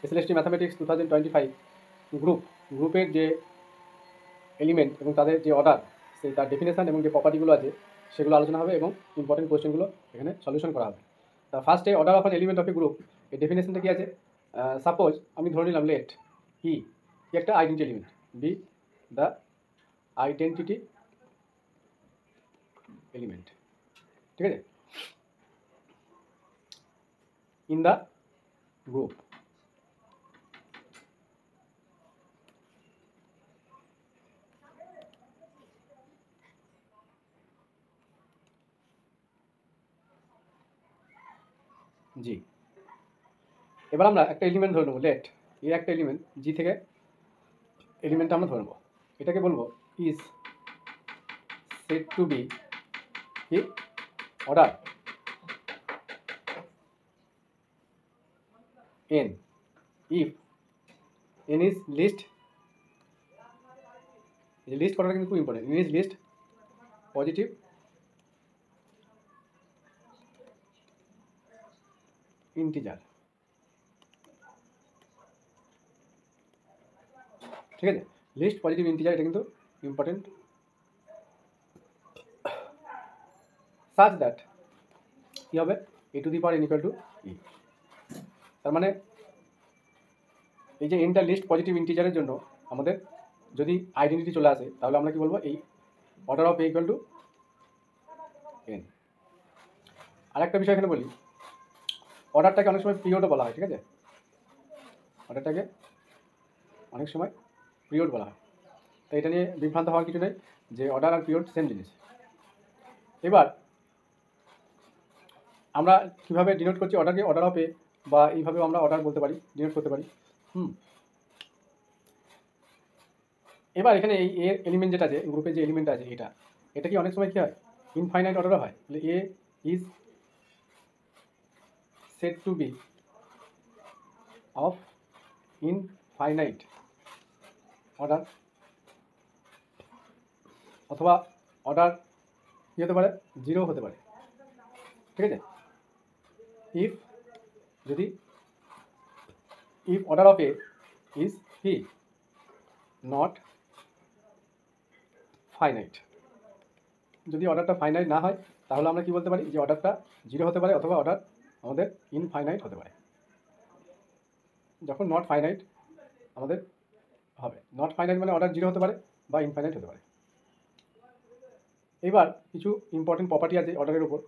SLST mathematics 2025 গ্রুপের যে element এবং তাদের যে অর্ডার, তার ডেফিনেশন এবং যে প্রপার্টিগুলো আছে সেগুলো আলোচনা হবে এবং ইম্পর্টেন্ট কোয়েশ্চেনগুলো এখানে সলিউশন করা হবে। তা ফার্স্টে order of an element of a group, এই ডেফিনেশনটা কি আছে? সাপোজ আমি ধরে নিলাম লেট কি একটা identity element, B the identity element, ঠিক আছে, ইন দ্য গ্রুপ। জি, এবার আমরা একটা এলিমেন্ট ধরে নেবো লেট, এই একটা এলিমেন্ট জি থেকে এলিমেন্টটা আমরা ধরে নেবো, এটাকে বলবো ইজ সেট টু বি কি order n if n is least, এই লিস্ট করাটা কিন্তু খুব important, n is least positive integer, ঠিক আছে, লিস্ট পজিটিভ ইন্টিজার, এটা কিন্তু ইম্পর্টেন্ট। সাচ দ্যাট কী হবে, A to the power n equal to E. তার মানে এই যে এনটা লিস্ট পজিটিভ ইন্টিজারের জন্য আমাদের যদি আইডেন্টিটি চলে আসে তাহলে আমরা কি বলবো, এই order of A equal two N. আরেকটা বিষয় এখানে বলি, অর্ডারটাকে অনেক সময় পিরিয়ডও বলা হয়, ঠিক আছে, অর্ডারটাকে অনেক সময় পিরিয়ড বলা হয়। তো এটা নিয়ে বিভ্রান্ত হওয়ার কিছু নেই যে অর্ডার আর পিরিয়ড সেম জিনিস। এবার আমরা কীভাবে ডিনোট করছি অর্ডারকে, অর্ডার অফ এ, বা এইভাবেও আমরা অর্ডার বলতে পারি, ডিনোট করতে পারি। এবার এখানে এই এর এলিমেন্ট যেটা আছে, গ্রুপে যে এলিমেন্ট আছে এটা কি অনেক সময় কী হয়, ইনফাইনাইট অর্ডারও হয়। তাহলে A is set to be of infinite order, অথবা অর্ডার কী হতে পারে, জিরো হতে পারে, ঠিক আছে। If order of A is কি নট ফাইনাইট, যদি অর্ডারটা ফাইনাইট না হয় তাহলে আমরা কি বলতে পারি, যে অর্ডারটা জিরো হতে পারে অথবা অর্ডার আমাদের ইনফাইনাইট হতে পারে। যখন নট ফাইনাইট আমাদের হবে, নট ফাইনাইট মানে অর্ডার জিরো হতে পারে বা ইনফাইনাইট হতে পারে। এবার কিছু ইম্পর্টেন্ট প্রপার্টি আছে অর্ডারের উপর।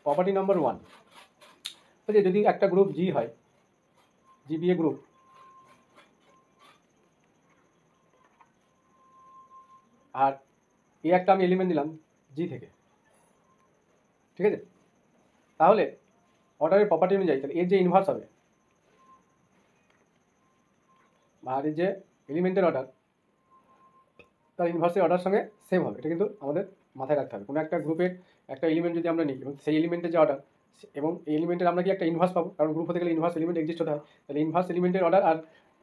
প্রপার্টি নাম্বার 1, যদি একটা গ্রুপ জি হয়, জি বি এ গ্রুপ, আর এ একটা আমি এলিমেন্ট নিলাম জি থেকে, ঠিক আছে, তাহলে অর্ডারের প্রপার্টি অনুযায়ী তাহলে এর যে ইনভার্স হবে আর এর যে এলিমেন্টের অর্ডার তার ইনভার্সের অর্ডার সঙ্গে সেম হবে। এটা কিন্তু আমাদের মাথায় রাখতে হবে। কোনো একটা গ্রুপের একটা এলিমেন্ট যদি আমরা নিই এবং সেই এলিমেন্টের যে অর্ডার এবং এই এলিমেন্টের আমরা কি একটা ইনভার্স পাবো, কারণ গ্রুপ হতে গেলে ইনভার্স এলিমেন্ট এক্সিস্ট হতে হয়, তাহলে ইনভার্স এলিমেন্টের অর্ডার আর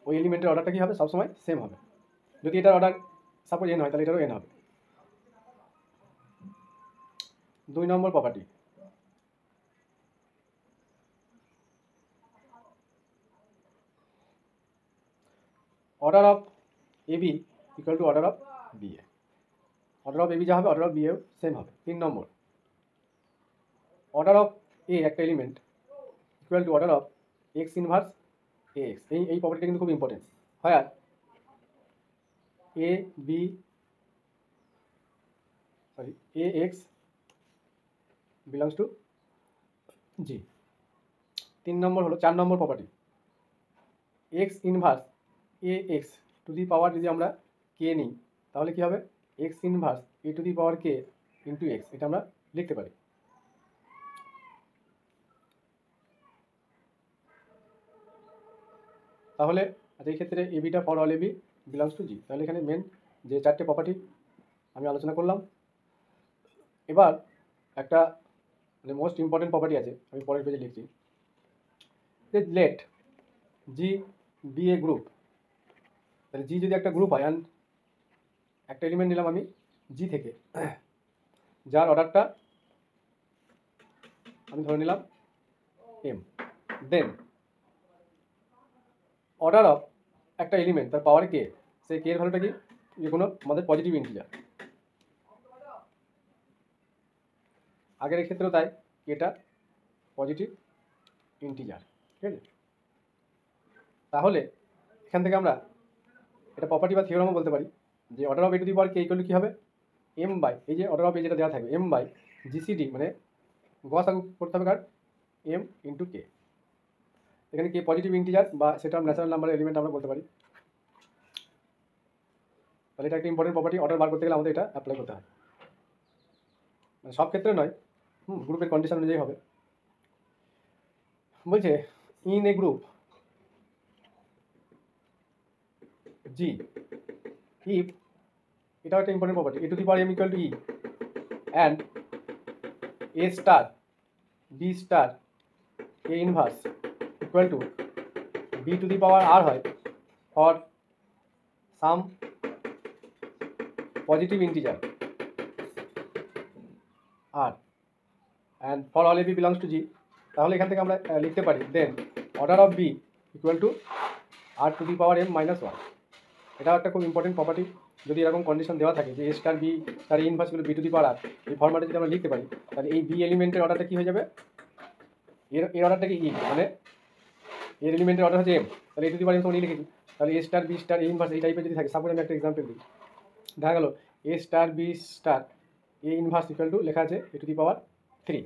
ওই এলিমেন্টের অর্ডারটা কী হবে, সবসময় সেম হবে। যদি এটার অর্ডার সাপোজ এন হয় তাহলে এটারও এন হবে। 2 number property, order of A B equal to order of B A, order of A B যা হবে অর্ডার অফ বি এও সেম হবে। 3 নম্বর, অর্ডার অফ এ একটা element equal to order of X inverse A X. এই প্রপার্টিটা কিন্তু খুব important হয়। আর A B sorry A X belongs to G. 3 number হলো 4 number property, X inverse A X to the পাওয়ার যদি আমরা কে নিই তাহলে কী হবে, X inverse A to the power K into X, এটা আমরা লিখতে পারি। তাহলে এই ক্ষেত্রে A beta for all A B belongs to G. তাহলে এখানে মেন যে 4টে প্রপার্টি আমি আলোচনা করলাম। এবার একটা মানে মোস্ট ইম্পর্টেন্ট প্রপার্টি আছে, আমি পরের পেজে লিখছি, যে late G be a group. তাহলে জি যদি একটা গ্রুপ হয় অ্যান্ড একটা এলিমেন্ট নিলাম আমি জি থেকে, যার অর্ডারটা আমি ধরে নিলাম এম, দেন অর্ডার অফ একটা এলিমেন্ট তার পাওয়ার কে, সেই কে এর ভ্যালুটা কি, যে কোনো আমাদের পজিটিভ ইন্টিজার। আগের ক্ষেত্রেও তাই, এটা পজিটিভ ইন্টিজার, ঠিক আছে। তাহলে এখান থেকে আমরা এটা প্রপার্টি বা থিওরামও বলতে পারি যে order of A to the power K equal to কী হবে, এম বাই, এই যে অর্ডার অফ এ যেটা দেওয়া থাকবে এম বাই জিসিডি, মানে গসাগু করতে হবে কার, এম ইন্টু কে। এখানে কে পজিটিভ ইন্টিজার বা সেটা ন্যাচারাল নাম্বার এলিমেন্ট আমরা বলতে পারি। তাহলে এটা একটা ইম্পর্টেন্ট প্রপার্টি, অর্ডার বার করতে গেলে আমাদের এটা অ্যাপ্লাই করতে হয়, মানে সব ক্ষেত্রে নয়, গ্রুপের কন্ডিশন অনুযায়ী হবে। বলছে in a group G if, এটাও একটা important property, A to the power M equal to E and A star B star A inverse equal to B to the power R হয় for some positive integer R and for all A B belongs to G. তাহলে এখান থেকে আমরা লিখতে পারি then order of B equal to R to the power M minus one. এটাও একটা খুব ইম্পর্টেন্ট প্রপার্টি। যদি এরকম কন্ডিশন দেওয়া থাকে যে এ স্টার বি তার ইনভার্সগুলো বি টু দি পাওয়ার আর, এই ফর্ম্যাটে যদি আমরা লিখতে পারি, তাহলে এই বি এলিমেন্টের অর্ডারটা কী হয়ে যাবে, এর অর্ডারটা কি ই, মানে এর এলিমেন্টের অর্ডার হচ্ছে এম, তাহলে A to the power M তো লিখেছি, তাহলে এ star B star A inverse এই টাইপের যদি থাকে, সাপোজ আমি একটা এক্সাম্পল দিই, দেখা গেল A star B star A inverse equal to লেখা আছে এ টু দি পাওয়ার 3,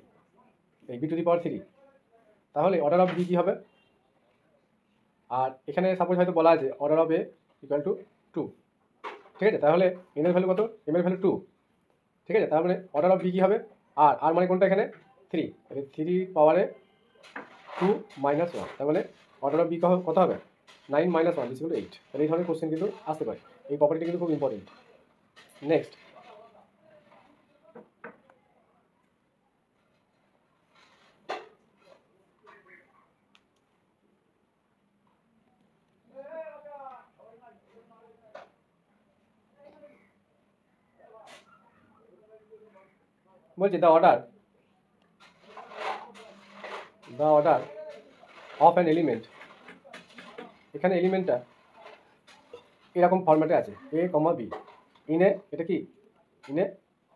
এই বি টু দি পাওয়ার 3, তাহলে অর্ডার অফ বি কী হবে, আর এখানে সাপোজ হয়তো বলা আছে order of A equal to 2, ঠিক আছে। তাহলে এন এর ভ্যালু কত, এম এর ভ্যালু 2, ঠিক আছে। তার মানে অর্ডার অফ বি কী হবে, আর মানে কোনটা এখানে 3, তাহলে 3 পাওয়ারে 2 মাইনাস 1, তার মানে অর্ডার অফ বি কত হবে 9 মাইনাস 1 ইকুয়াল টু 8। তাহলে এই ধরনের কোশ্চেন কিন্তু আসতে পারে, এই প্রপার্টিটা কিন্তু খুব ইম্পর্টেন্ট। নেক্সট বলছি the order of an element, এখানে এলিমেন্টটা এরকম ফরম্যাটে আছে এ কমা বি ইনে, এটা কি ইনে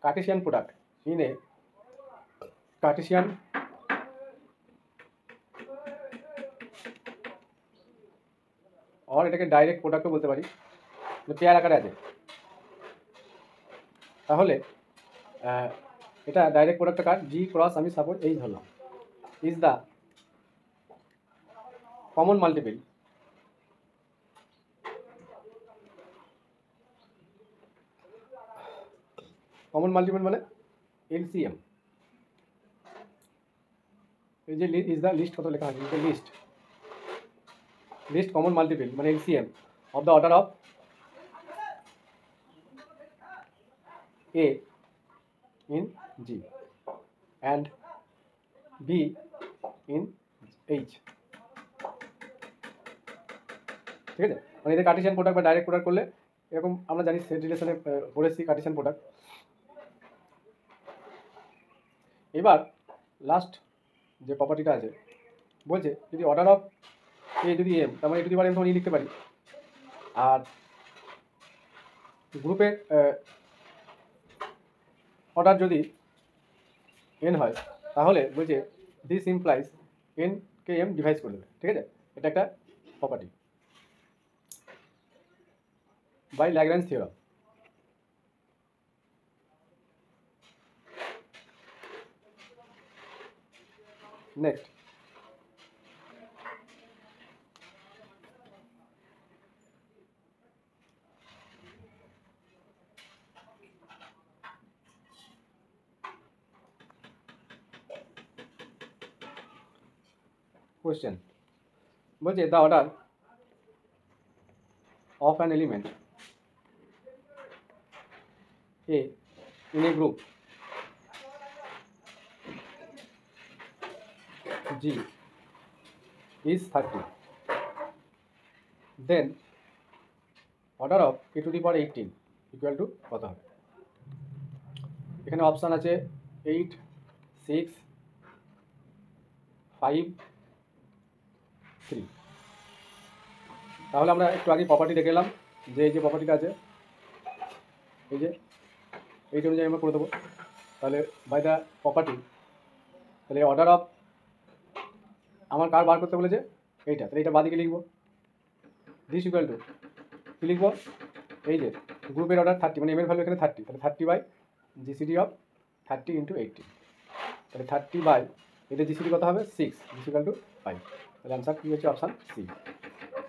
কার্টেসিয়ান প্রোডাক্ট, ইনে কার্টেসিয়ান আর এটাকে ডাইরেক্ট প্রোডাক্টও বলতে পারি, পেয়ার আকারে আছে। তাহলে এটা ডাইরেক্ট প্রোডাক্টটা কার, জি ক্রস আমি সাপোজ এই ধরলাম, ইজ দ্য কমন মাল্টিপল মানে এলসিএম, এই যে ইজ দ্য লিস্ট কত লেখা আছে, লিস্ট কমন মাল্টিপল মানে LCM of the order of A in G and be in H, ঠিক আছে। মানে এদের কার্টেসিয়ান প্রোডাক্ট বা ডাইরেক্ট প্রোডাক্ট করলে এরকম আমরা জানি সেট রিলেশনে পড়েছি কার্টেসিয়ান প্রোডাক্ট। এবার লাস্ট যে প্রপার্টিটা আছে বলছে যদি অর্ডার অফ এ যদি এম, তার মানে A to the power M তখন ই লিখতে পারি, আর গ্রুপের অর্ডার যদি এন হয় তাহলে বলছে দিস ইমপ্লাইজ এন কে এম ডিভাইস করে দেবে, ঠিক আছে। এটা একটা property by Lagrange theorem. Next question বলছে the order of an element A in a group G is 30, then order of A to the power 18 equal to কত হবে। এখানে অপশান আছে 8, 6, 5, 3। তাহলে আমরা একটু আগে প্রপার্টি দেখে এলাম যে এই যে প্রপার্টিটা আছে এই যে এইটা অনুযায়ী আমরা করে দেবো। তাহলে বাই দ্য প্রপার্টি, তাহলে অর্ডার অফ আমার কার বার করতে বলেছে এইটা, তাহলে এইটা বাদিকে লিখবো। দিস ইকুয়াল টু কী লিখবো, এই যে গ্রুপের অর্ডার 30, মানে এম এর ভ্যালু এখানে 30, তাহলে 30 বাই জিসিডি অফ 30 ইন্টু 80, তাহলে 30 বাই এদের জিসিডি কত হবে 6, দিস ইকুয়াল টু 5। তাহলে অ্যান্সার কী হচ্ছে অপশান সি।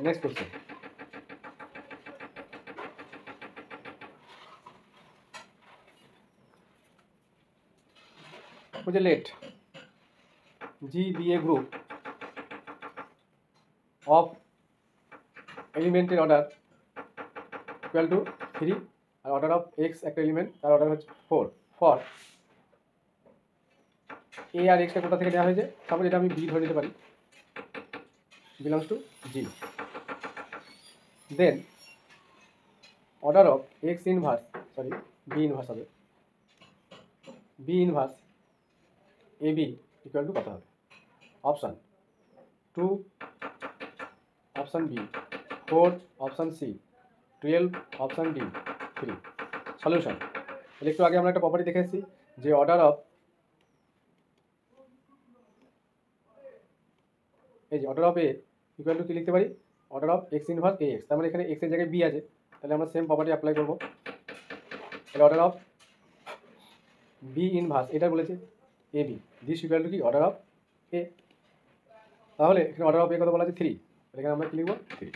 নেক্সট কোশ্চেন, বলছে let G be a group of এলিমেন্টের অর্ডার ইকুয়াল টু 3, আর অর্ডার অফ এক্স একটা এলিমেন্ট তার অর্ডার হচ্ছে 4 ফর এ আর এক্সটা কোথা থেকে নেওয়া হয়েছে, তারপর এটা আমি বি ধরে নিতে পারি, belongs to G. Then order of X inverse, sorry B inverse হবে, B inverse A B equal to কত হবে, option 2, option B 4, option C 12, option D 3। Solution, তাহলে একটু আগে আমরা একটা প্রপার্টি দেখে এসেছি যে অর্ডার অফ, এই যে order of A equal to কী লিখতে পারি, order of X inverse A X, তার মানে এখানে এক্সের জায়গায় বি আছে, তাহলে আমরা সেম প্রপার্টি অ্যাপ্লাই করবো। তাহলে অর্ডার অফ বি ইনভার্স এটা বলেছে A B, this equal to কি অর্ডার অফ এ, তাহলে এখানে অর্ডার অফ এ কত বলা আছে 3, এখানে আমরা কি লিখবো 3।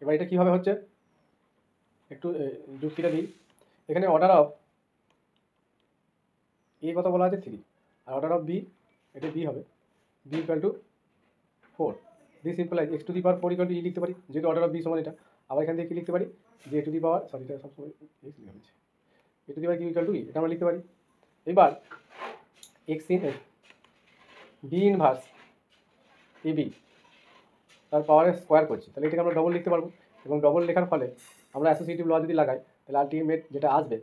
এবার এটা কীভাবে হচ্ছে একটু যুক্তিটা দিই, এখানে অর্ডার অফ এ কত বলা আছে 3, আর অর্ডার অফ বি এটা বি হবে, B equal to 4, this implies X to the power 4 equal to E লিখতে পারি, যেহেতু অর্ডার অফ বি সমান এটা। আবার এখান থেকে কী লিখতে পারি, যে A to the power, sorry এটা সবসময় এক্স লিখা হয়েছে, এ টু দি পাওয়ার কি ইকুয়াল টু ই, এটা আমরা লিখতে পারি। এবার x in b inverse A b তার পাওয়ারের স্কোয়ার করছি, তাহলে এটাকে আমরা ডবল লিখতে পারবো, এবং ডবল লেখার ফলে আমরা অ্যাসোসিয়েটিভ ল যদি লাগাই তাহলে আলটিমেট যেটা আসবে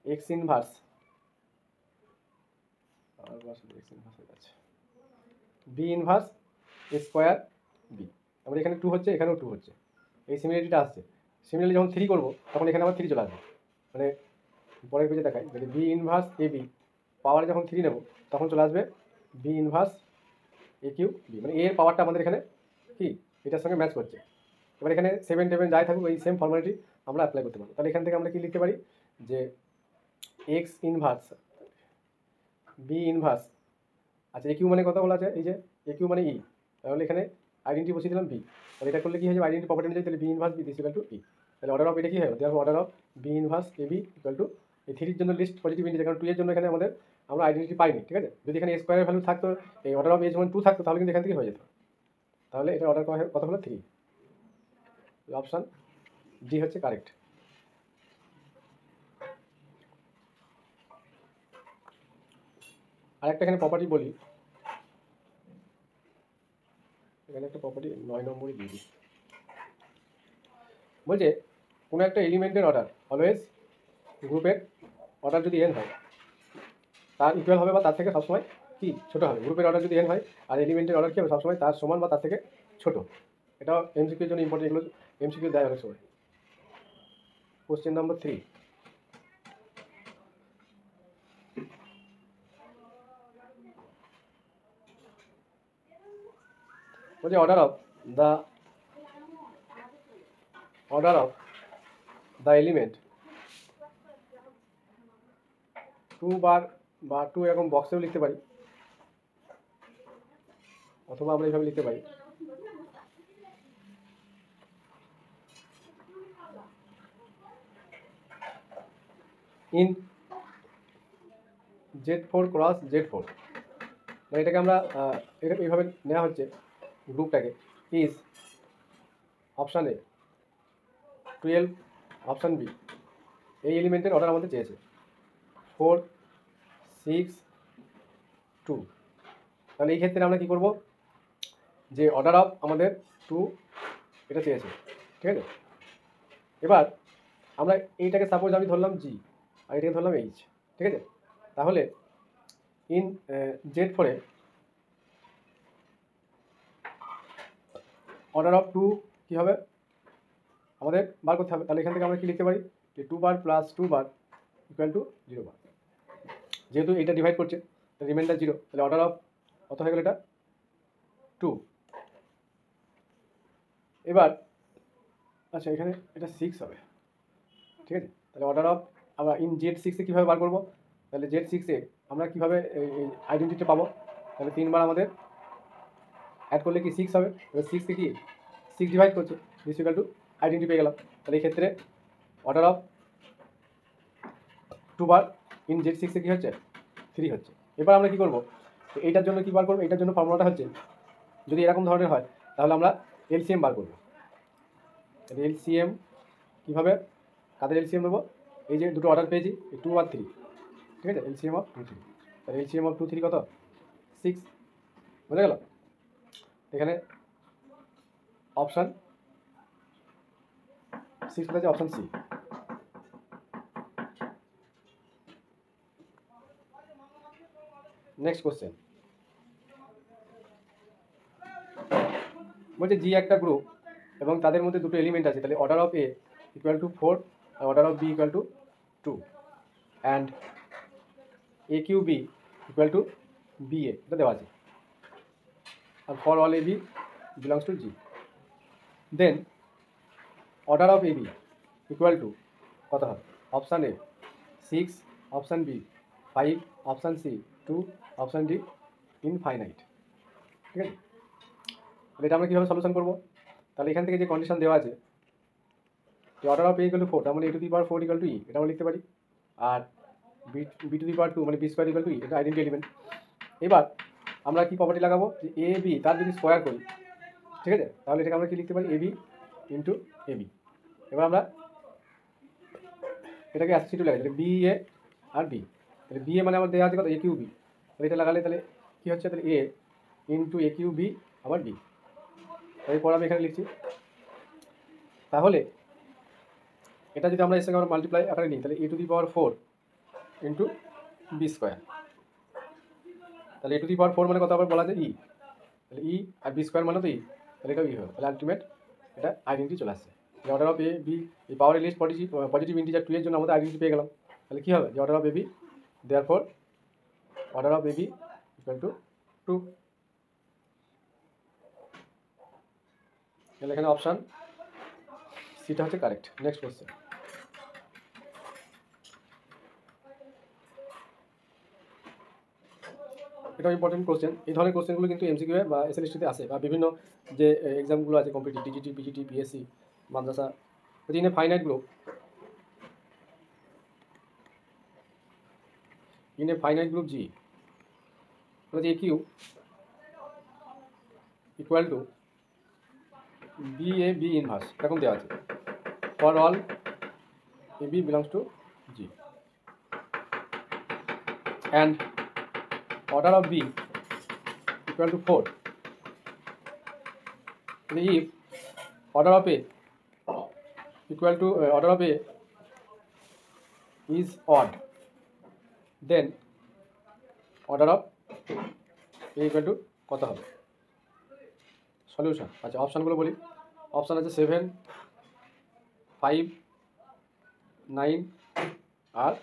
x inverse b inverse a square b, তারপরে এখানে 2 হচ্ছে, এখানেও 2 হচ্ছে, এই সিমিলারিটিটা আসছে। সিমিলারলি যখন 3 করবো তখন এখানে আবার 3 চলে আসবে, মানে পরের পেজে দেখাই, যদি বি ইনভার্স এ বি পাওয়ারে যখন 3 নেব তখন চলে আসবে b inverse a Q b, মানে এর পাওয়ারটা আমাদের এখানে কি এটার সঙ্গে ম্যাচ করছে। এবার এখানে 7 টেবিল যাই থাকুক এই সেম ফর্মালিটি আমরা অ্যাপ্লাই করতে পারবো। তাহলে এখান থেকে আমরা কি লিখতে পারি যে এক্স ইনভার্স বি ইনভার্স, আচ্ছা এ কিউ মানে কত বলা আছে, এই যে এ কিউ মানে ই, তাহলে এখানে আইডেন্টি বসিয়ে দিলাম বি, তাহলে এটা করলে কি হয়ে যাবে আইডেন্টি প্রপার্টি অনুযায়ী, তাহলে B inverse B this equal to E, তাহলে অর্ডার অফ এটা কি হয়, order of B inverse A B equal to এই 3 এর জন্য লিস্ট পজিটিভ ইন্টিজার, কারণ 2 এর জন্য এখানে আমাদের আমরা আইডেন্টি পাইনি, ঠিক আছে। যদি এখানে স্কোয়ারের ভ্যালু থাকতো, এই অর্ডার অফ এ যখন 2 থাকতো তাহলে কিন্তু এখান থেকে হয়ে যেত, তাহলে এটা অর্ডার কত হলো 3, অপশান ডি হচ্ছে কারেক্ট। আরেকটা এখানে প্রপার্টি বলি, এখানে একটা প্রপার্টি 9 নম্বরই দিয়ে দিই, বলছে কোনো একটা এলিমেন্টের অর্ডার অলওয়েজ গ্রুপের অর্ডার যদি এন হয় তার ইকুয়াল হবে বা তার থেকে সবসময় কি ছোটো হবে, গ্রুপের অর্ডার যদি এন হয় আর এলিমেন্টের অর্ডার কী হবে সবসময় তার সমান বা তার থেকে ছোটো। এটা এমসিকিউর জন্য ইম্পর্টেন্ট, এগুলো এমসিকিউ দেয় অনেক সময়। কোশ্চেন নম্বর 3, বলছে অর্ডার অফ দ্য এলিমেন্ট 2 বার বা 2 এরকম বক্সেও লিখতে পারি, অথবা আমরা এইভাবে লিখতে পারি ইন Z4 ক্রস Z4, মানে এটাকে আমরা এইভাবে নেওয়া হচ্ছে গ্রুপটাকে, is option A 12, option B এই এলিমেন্টের অর্ডার আমাদের চেয়েছে 4, 6, 2, তাহলে এই ক্ষেত্রে আমরা কী করব, যে অর্ডার অফ আমাদের 2 এটা চেয়েছে, ঠিক আছে। এবার আমরা এইটাকে সাপোজ আমি ধরলাম জি আর এটাকে ধরলাম এইচ, ঠিক আছে। তাহলে ইন Z4 অর্ডার অফ 2 কী হবে আমাদের বার করতে হবে। তাহলে এখান থেকে আমরা কি লিখতে পারি, যে 2 বার প্লাস 2 বার ইকুয়াল টু 0 বার। যেহেতু এটা ডিভাইড করছে রিমাইন্ডার 0, তাহলে অর্ডার অফ কত হয়ে গেল, এটা 2। এবার আচ্ছা এখানে এটা 6 হবে, ঠিক আছে। তাহলে অর্ডার অফ আমরা ইন Z6 কীভাবে বার করবো, তাহলে Z6 আমরা কীভাবে এই আইডেন্টিটিটা পাবো, তাহলে 3 বার আমাদের অ্যাড করলে কি 6 হবে। এবার 6কে কি 6 ডিভাইড করছে, দিস ইকুয়াল টু আইডেন্টি পেয়ে গেলাম। তাহলে এই ক্ষেত্রে order of 2 bar in Z6 কী হচ্ছে 3 হচ্ছে। এবার আমরা কী করবো, এইটার জন্য কী বার করবো, এইটার জন্য ফর্মুলাটা হচ্ছে, যদি এরকম ধরনের হয় তাহলে আমরা এলসিএম বার করবো। তাহলে এলসিএম কীভাবে, কাদের এলসিএম নেবো, এই যে দুটো অর্ডার পেয়েছি 2 আর 3, ঠিক আছে। এলসিএম অফ 2 3, তাহলে এলসিএম অফ 2 3 কত 6, বুঝে গেল। এখানে অপশান 6 আছে, অপশান সি। নেক্সট কোশ্চেন বলছে জি একটা গ্রুপ এবং তাদের মধ্যে দুটো এলিমেন্ট আছে, তাহলে order of A equal to 4 আর order of B equal to 2 and A Q B equal to B A, এটা দেওয়া আছে। আর for all A B belongs to G, then order of A B equal to কত হবে, option A 6, option B 5, option C 2, option D infinite, ঠিক আছে। তাহলে এটা আমরা কীভাবে সলিউশন করবো, তাহলে এখান থেকে যে কন্ডিশন দেওয়া আছে, যে order of A equal to 4, তার মানে A to the power 4 equal to E, এটা আমরা লিখতে পারি। আর বি টু দি পাওয়ার 2 মানে B square equal to E, এটা আইডেন্টি এলিমেন্ট। এবার আমরা কি প্রপার্টি লাগাবো, যে এ বি তার যদি স্কোয়ার করি, ঠিক আছে, তাহলে এটাকে আমরা কি লিখতে পারি, a B into A B. এবার আমরা এটাকে অ্যাসোসিয়েটিভ লাগাই, তাহলে বি এ আর বি, তাহলে বি এ মানে আমার দেওয়া আছে কত, এ কিউ বি, তাহলে এটা লাগালে তাহলে কী হচ্ছে, তাহলে A into A Q B আবার বি। এরপর আমি এখানে লিখছি, তাহলে এটা যদি আমরা এর সঙ্গে আমরা মাল্টিপ্লাই আকারে নিই, তাহলে A to the power 4 into B square, তাহলে এ টু দি পাওয়ার 4 মানে কত আবার বলা যায় ই, তাহলে ই আর বি স্কোয়ার মানে তো ই, তাহলে এটাও ই হবে। তাহলে আলটিমেট এটা আইডেন্টি চলে আসছে, যে অর্ডার অফ এ বি এই পাওয়ার লিস্ট পজিটিভ ইন্টিজার 2 এর জন্য আমাদের আইডেন্টি পেয়ে গেলাম। তাহলে কী হবে, যে order of A b therefore order of A B equal to 2। তাহলে এখানে অপশান সিটা হচ্ছে কারেক্ট। নেক্সট কোশ্চেন, এটা ইম্পর্টেন্ট কোশ্চেন। এই ধরনের কোশ্চেনগুলো কিন্তু এমসিকিউ বা এসএলএসটিতে আসে, বা বিভিন্ন যে এক্সামগুলো আছে কম্পিটিটিভ টিজিটি পিজিটি পিএসসি মাদ্রাসা, in a finite group, in a finite group G, বলে যে A Q equal to B A B inverse, এরকম দেওয়া আছে, for all A B belongs to G and order of B equal to 4. If order of A equal to order of A is odd, then order of A equal to কত হবে, solution. আচ্ছা অপশানগুলো বলি, option আছে 7, 5, 9 আর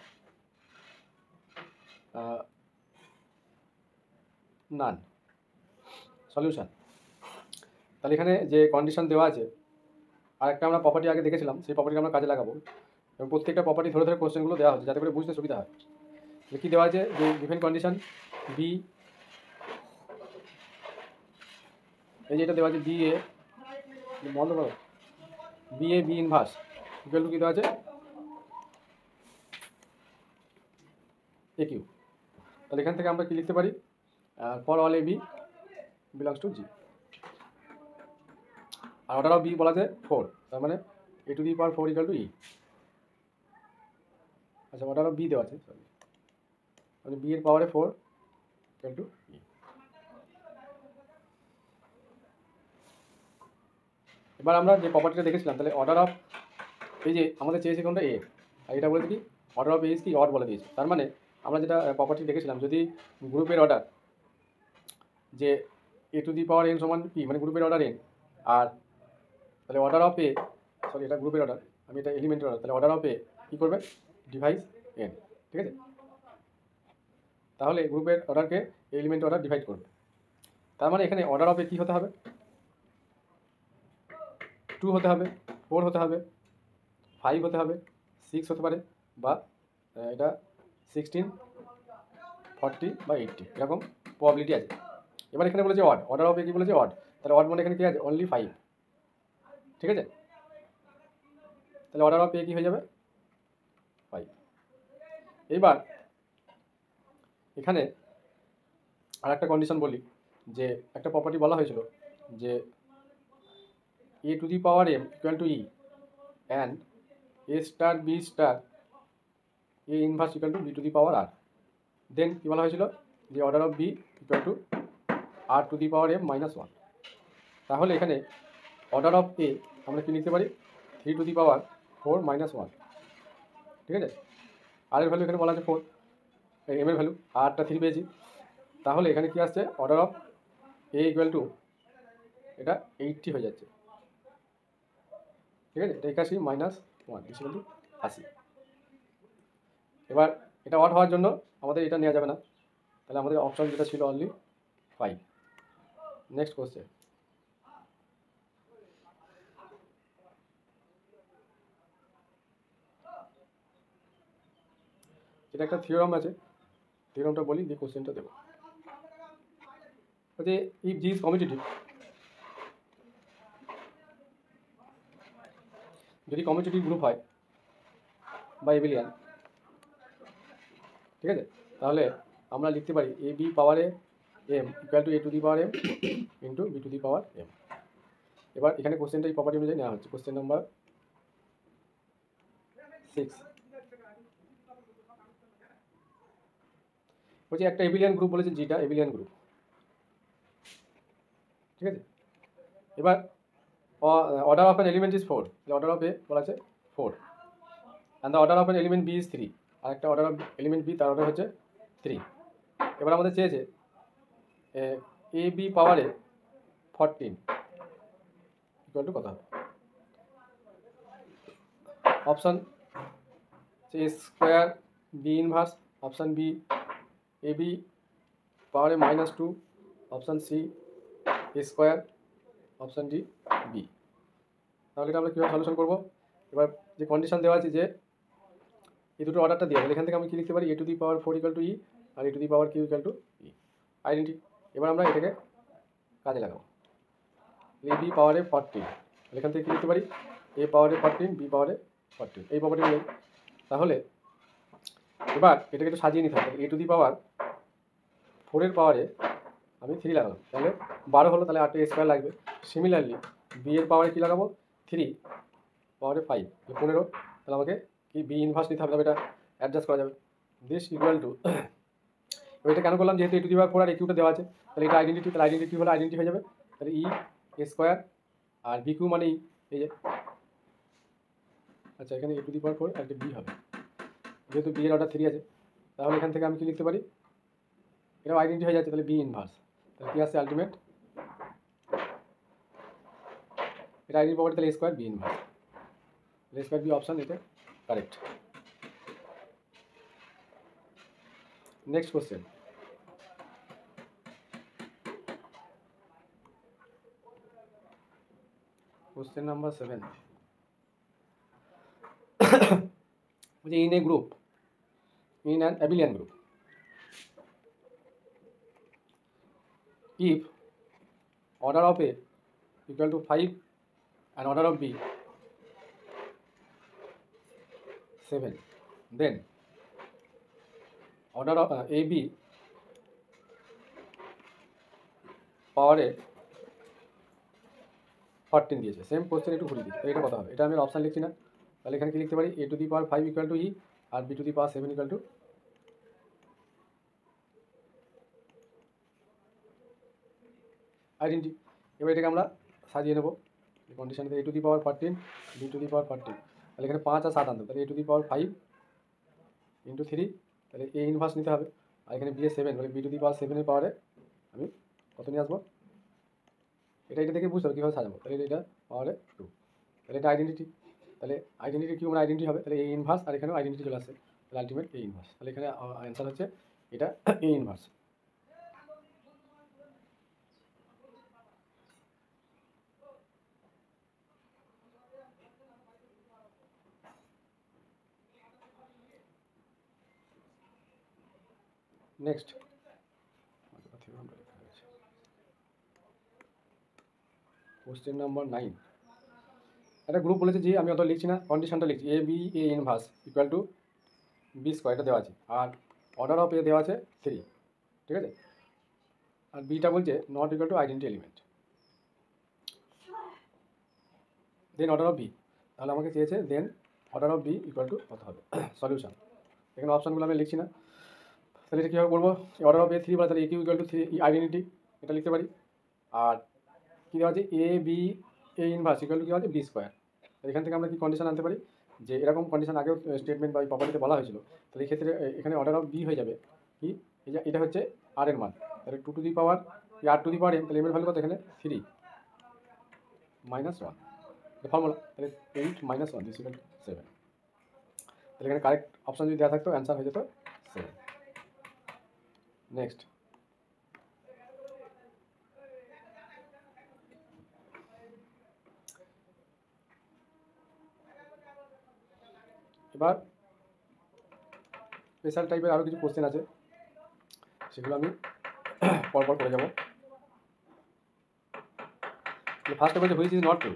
নান। Solution, তাহলে এখানে যে condition দেওয়া আছে, আর একটা আমরা প্রপার্টি আগে দেখেছিলাম, সেই প্রপার্টি আমরা কাজে লাগাবো, এবং প্রত্যেকটা প্রপার্টি ধরে ধরে কোশ্চেনগুলো দেওয়া হচ্ছে যাতে করে বুঝতে সুবিধা হয়। কী দেওয়া আছে, যে গিভেন কন্ডিশন বি, এই যে এটা দেওয়া আছে বি এ, বন্ধ করো, B A B inverse equal to কী দেওয়া আছে, এ কিউ। তাহলে এখান থেকে আমরা কি লিখতে পারি, for all A B belongs to G, আর অর্ডার অফ বি বলা যায় 4, তার মানে A to the power 4 equal to E. আচ্ছা অর্ডার অফ বি দেওয়া আছে, সরি, মানে বি এর পাওয়ারে 4 ইকুয়াল টু ই। এবার আমরা যে প্রপার্টিটা দেখেছিলাম, তাহলে অর্ডার অফ, এই যে আমাদের চেয়েছে কোনটা এ, আর এটা বলেছে কি অর্ডার অফ এ ইজ কি অড বলে দিয়েছে। তার মানে আমরা যেটা প্রপার্টি দেখেছিলাম, যদি গ্রুপের অর্ডার যে A to the power N সমান কি, মানে গ্রুপের অর্ডার এন, আর তাহলে অর্ডার অফ এ, সরি এটা গ্রুপের অর্ডার, আমি এটা এলিমেন্টের অর্ডার, তাহলে অর্ডার অফ এ কী করবে, ডিভাইস এন, ঠিক আছে। তাহলে গ্রুপের অর্ডারকে এলিমেন্ট অর্ডার ডিভাইড করবে। তার মানে এখানে অর্ডার অফ এ কী হতে হবে, 2 হতে হবে, 4 হতে হবে, 5 হতে হবে, 6 হতে পারে, বা এটা 16, 40 বা 80 এরকম প্রবাবিলিটি আছে। এবার এখানে বলেছে অড, অর্ডার অফ এ কি বলেছে অড, তাহলে অড মানে এখানে কি আছে অনলি 5, ঠিক আছে। তাহলে অর্ডার অফ এ কি হয়ে যাবে 5। এইবার এখানে আর একটা কন্ডিশন বলি, যে একটা প্রপার্টি বলা হয়েছিল যে A to the power M equal to E and A star B star A inverse equal to B to the power R. Then কী বলা হয়েছিল, যে order of B equal to R to the power M minus 1। তাহলে এখানে order of এ আমরা কি লিখতে পারি, 3 টু দি পাওয়ার 4 মাইনাস 1, ঠিক আছে। আর এর ভ্যালু এখানে বলা আছে 4, এম এর ভ্যালু, আরটা 3 পেয়েছি। তাহলে এখানে কি আসছে, order of A equal two এটা 80 হয়ে যাচ্ছে, ঠিক আছে। এটা 81 মাইনাস 1 ইকুয়াল টু 80। এবার এটা অড হওয়ার জন্য আমাদের এটা নেওয়া যাবে না, তাহলে আমাদের অপশন যেটা ছিল অনলি 5। নেক্সট কোশ্চেন, এটা একটা থিওরাম আছে, থিওরামটা বলি দিয়ে কোশ্চেনটা দেবো। বলছে ইফ জি ইজ কমিউটেটিভ, যদি কমিউটেটিভ গ্রুপ হয় বা এবিলিয়ান, ঠিক আছে, তাহলে আমরা লিখতে পারি এ বি পাওয়ারে m equal to a to the power m into b to the power m. এবার এখানে কোশ্চেনটা এই প্রপার্টি অনুযায়ী নেওয়া হচ্ছে। কোশ্চেন নাম্বার 6 বলছে একটা এবিলিয়ান গ্রুপ বলেছে, জিটা এবিলিয়ান গ্রুপ, ঠিক আছে। এবার order of an element is 4, order of A বলা আছে 4, and the order of an element B is 3, আর একটা অর্ডার অফ এলিমেন্ট বি তার অর্ডার হচ্ছে 3। এবার আমাদের চেয়েছে এ বি পাওয়ারে 14 ইকুয়াল টু কত হবে। Option A square B inverse, option B A B পাওয়ারে -2, option C A square, option D B. তাহলে এটা আমরা কীভাবে সলিউশন করবো, এবার যে কন্ডিশন দেওয়া আছে যে এই দুটো অর্ডারটা দেওয়া আছে, এখান থেকে আমি কী লিখতে পারি, A to the power 4 equal to E আর A to the power Q equal to E, identity. এবার আমরা এটাকে কাজে লাগাবো, এ বি পাওয়ারে 14, এখান থেকে কী লিখতে পারি, এ পাওয়ারে 14 বি পাওয়ারে 14, এই প্রপার্টি নেই। তাহলে এবার এটাকে একটু সাজিয়ে নিতে হবে, এ টু দি পাওয়ার 4-এর পাওয়ারে আমি 3 লাগালাম, তাহলে 12 হলো, তাহলে 8 স্কোয়ার লাগবে। সিমিলারলি বি এর পাওয়ারে কী লাগাবো, 3 পাওয়ারে 5, 15, তাহলে আমাকে কি বি ইনভার্স নিতে হবে, এটা অ্যাডজাস্ট করা যাবে। দিস ইকুয়াল টু, এটা কেন করলাম, যেহেতু এ টু দি পাওয়ার 4 আর একিউটা দেওয়া আছে, তাহলে এটা আইডেন্টিটি, তাহলে আইডেন্টিটি হলে আইডেন্টি হয়ে যাবে, তাহলে ই স্কোয়ার আর বি কিউ মানে এই যে, আচ্ছা এখানে এ to the power 4 R B হবে, যেহেতু বি এর অর্ডার 3 আছে, তাহলে এখান থেকে আমি কি লিখতে পারি, এটাও আইডেন্টি হয়ে যাচ্ছে, তাহলে বি ইনভার্স, তাহলে কী আসছে আলটিমেট, এটা আইডেন্টি প্রপার্টি, তাহলে square B inverse, square B option এটা correct. Next question, question number 7, in a group, in an abelian group, if order of A equal to 5 and order of B 7, then order of AB পাওয়ারে 14 দিয়েছে। Same question একটু ঘুরিয়ে দিচ্ছে, এটা কথা হবে, এটা আমি অপশান লিখছি না, তাহলে এখানে কি লিখতে পারি, A to the power 5 equal to E আর B to the power 7 equal to identity. এবার এটাকে আমরা সাজিয়ে নেব, কন্ডিশনে a to the power 14 b to the power 14, তাহলে এখানে 5 আর 7 আনতে হবে, তাহলে a to the power 5 into 3, তাহলে a ইনভার্স নিতে হবে, আর এখানে b এর 7, তাহলে b টু দি পাওয়ার 7 এর পাওয়ারে আমি কত নিয়ে আসবো, এটা থেকে বুঝতে হবে কীভাবে সাজাবো, তাহলে এটা পাওয়ারে 2, তাহলে এটা আইডেন্টিটি, তাহলে আইডেন্টিটি কিউ মানে আইডেন্টিটি হবে, তাহলে a ইনভার্স, আর এখানেও আইডেন্টিটি চলে আসে, তাহলে আলটিমেট a ইনভার্স, তাহলে এখানে অ্যান্সার হচ্ছে এটা a inverse. Next question number 9, একটা গ্রুপ বলেছে যে আমি অত লিখছি না, কন্ডিশনটা লিখছি A B A inverse equal to B square, এটা দেওয়া আছে, আর অর্ডার অফ এ দেওয়া আছে 3, ঠিক আছে, আর বিটা বলছে not equal to identity element, then order of B, তাহলে আমাকে চেয়েছে then order of B equal to কত হবে সলিউশন, এখানে অপশানগুলো আমি লিখছি না, তাহলে এটা কীভাবে করবো, অর্ডার অফ এ 3 বলে তাহলে A Q equal to 3 identity, এটা লিখতে পারি, আর কী দেওয়া আছে A B A inverse equal to কী আছে বি স্কোয়ার, এখান থেকে আমরা কি কন্ডিশন আনতে পারি, যে এরকম কন্ডিশন আগেও স্টেটমেন্ট বা প্রপার্টিতে বলা হয়েছিল, তাহলে এই ক্ষেত্রে এখানে অর্ডার অফ বি হয়ে যাবে কি, এটা হচ্ছে আর এর মান, তাহলে 2 টু দি পাওয়ার আর টু দি পাওয়ার এম, তাহলে এম এর ভ্যালু কত এখানে 3 -1, ফর্মুলা, তাহলে 8 - 1 দিস ইকুয়াল টু 7, তাহলে এখানে কারেক্ট অপশন যদি দেওয়া থাকতো অ্যান্সার হয়ে যেত 7। নেক্সট এবার স্পেশাল টাইপের আরও কিছু কোশ্চেন আছে, সেগুলো আমি পরপর করে যাবো। ফার্স্টে বলছে হুইচ ইজ নট ট্রু,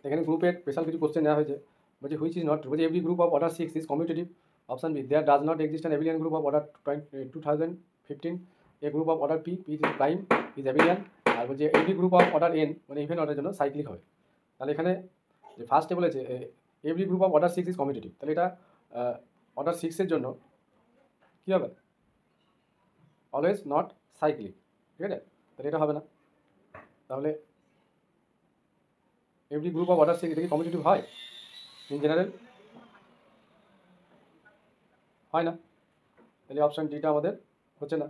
এখানে গ্রুপের স্পেশাল কিছু কোশ্চেন নেওয়া হয়েছে, বলছে হুইচ ইজ নট ট্রু, বলছে every group of order 6 is commutative, option B there does not exist an abelian group of order 2015, a group of order P is prime is abelian, আর বলছে every group of order N মানে even অর্ডারের জন্য cyclic হবে, তাহলে এখানে যে ফার্স্টে বলেছে every group of order 6 is commutative, তাহলে এটা অর্ডার 6-এর জন্য কী হবে অলওয়েজ নট সাইক্লিক, ঠিক আছে, তাহলে এটা হবে না, তাহলে এভরি গ্রুপ অফ অর্ডার 6 এটা কি কমিউটেটিভ হয় ইন জেনারেল, হয় না, তাহলে অপশান ডিটা আমাদের হচ্ছে না।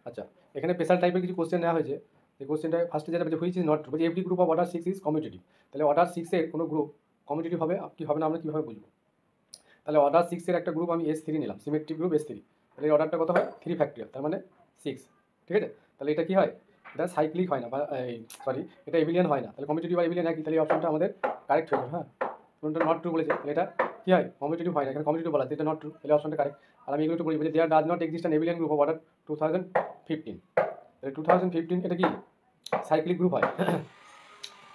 আচ্ছা, এখানে স্পেশাল টাইপের কিছু কোশ্চেন নেওয়া হয়েছে, যে কোশ্চেনটা ফার্স্টে যেটা বলছে হুইচ ইজ নট ট্রু, বলছে every group of order 6 is commutative, তাহলে অর্ডার 6-এর কোনো গ্রুপ কমিউটেটিভ হবে কি হবে না আমরা কীভাবে বুঝবো, তাহলে অর্ডার 6-এর একটা গ্রুপ আমি S3 নিলাম, সিমেট্রিক গ্রুপ S3, তাহলে এই অর্ডারটা কত হয় 3 ফ্যাক্টরিয়াল, তার মানে 6, ঠিক আছে, তাহলে এটা কী হয়, এটা সাইক্লিক হয় না, বা সরি এটা এভিলিয়ান হয় না, তাহলে কমিউটেটিভ আর এভিলিয়ান একই, তাহলে এই অপশনটা আমাদের কারেক্ট হয়ে যাবে। হ্যাঁ, কোনটা নট ট্রু বলেছে, তাহলে এটা কী হয় কমিউটেটিভ হয় না, এখানে কমিউটেটিভ বলা আছে, এটা নট ট্রু, তাহলে অপশনটা কারেক্ট। আর আমি এগুলো একটু বলি, there does not exist an abelian group of order 2015, তাহলে 2015 এটা কি সাইক্লিক গ্রুপ হয়,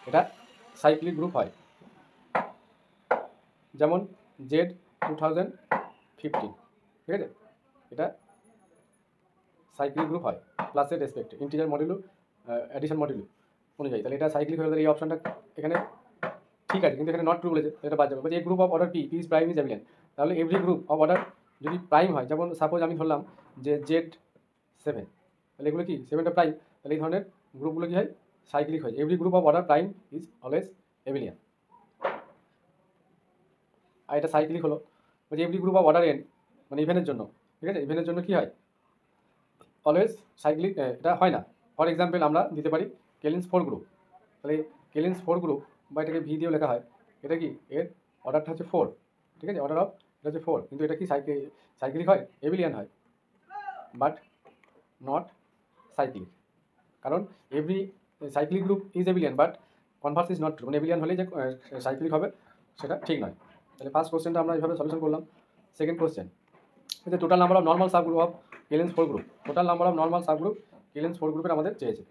এটা সাইক্লিক গ্রুপ হয়, যেমন Z 2015, ঠিক আছে, এটা সাইক্লিক গ্রুপ হয় প্লাসের respect integer module addition module অনুযায়ী, তাহলে এটা সাইক্লিক হয়ে গেলে এই অপশনটা এখানে ঠিক আছে, কিন্তু এখানে নট ট্রু বলেছে, এটা বাদ যাবে। বলছে এই group of order P is prime is abelian, তাহলে এভরি গ্রুপ অফ অর্ডার যদি প্রাইম হয়, যেমন সাপোজ আমি ধরলাম যে Z7, তাহলে এগুলো কি 7টা প্রাইম, তাহলে এই ধরনের গ্রুপগুলো কি হয় সাইক্লিক হয়। Every group of order prime is always abelian, আর এটা সাইক্লিক হলো। বলছে every group of order N মানে ইভেনের জন্য, ঠিক আছে, ইভেনের জন্য কি হয় অলওয়েজ সাইক্লিক, এটা হয় না। ফর এক্সাম্পল আমরা দিতে পারি কেলিন্স 4 গ্রুপ, তাহলে কেলিন্স 4 গ্রুপ বা এটাকে ভি দিয়েও লেখা হয়, এটা কি এর অর্ডারটা হচ্ছে 4, ঠিক আছে, অর্ডার অফ এটা হচ্ছে 4, কিন্তু এটা কি সাইক্লিক হয়, এভিলিয়ান হয়, বাট নট সাইক্লিক, কারণ every cyclic group is abelian but converse is not true, মানে এভিলিয়ান হলেই যে সাইক্লিক হবে সেটা ঠিক নয়। তাহলে ফার্স্ট কোশ্চেনটা আমরা এইভাবে সলিউশন করলাম। সেকেন্ড কোশ্চেন, যে total number of normal sub group of Klein's 4 group, total number of normal sub group Klein's 4 গ্রুপের আমাদের চেয়েছে।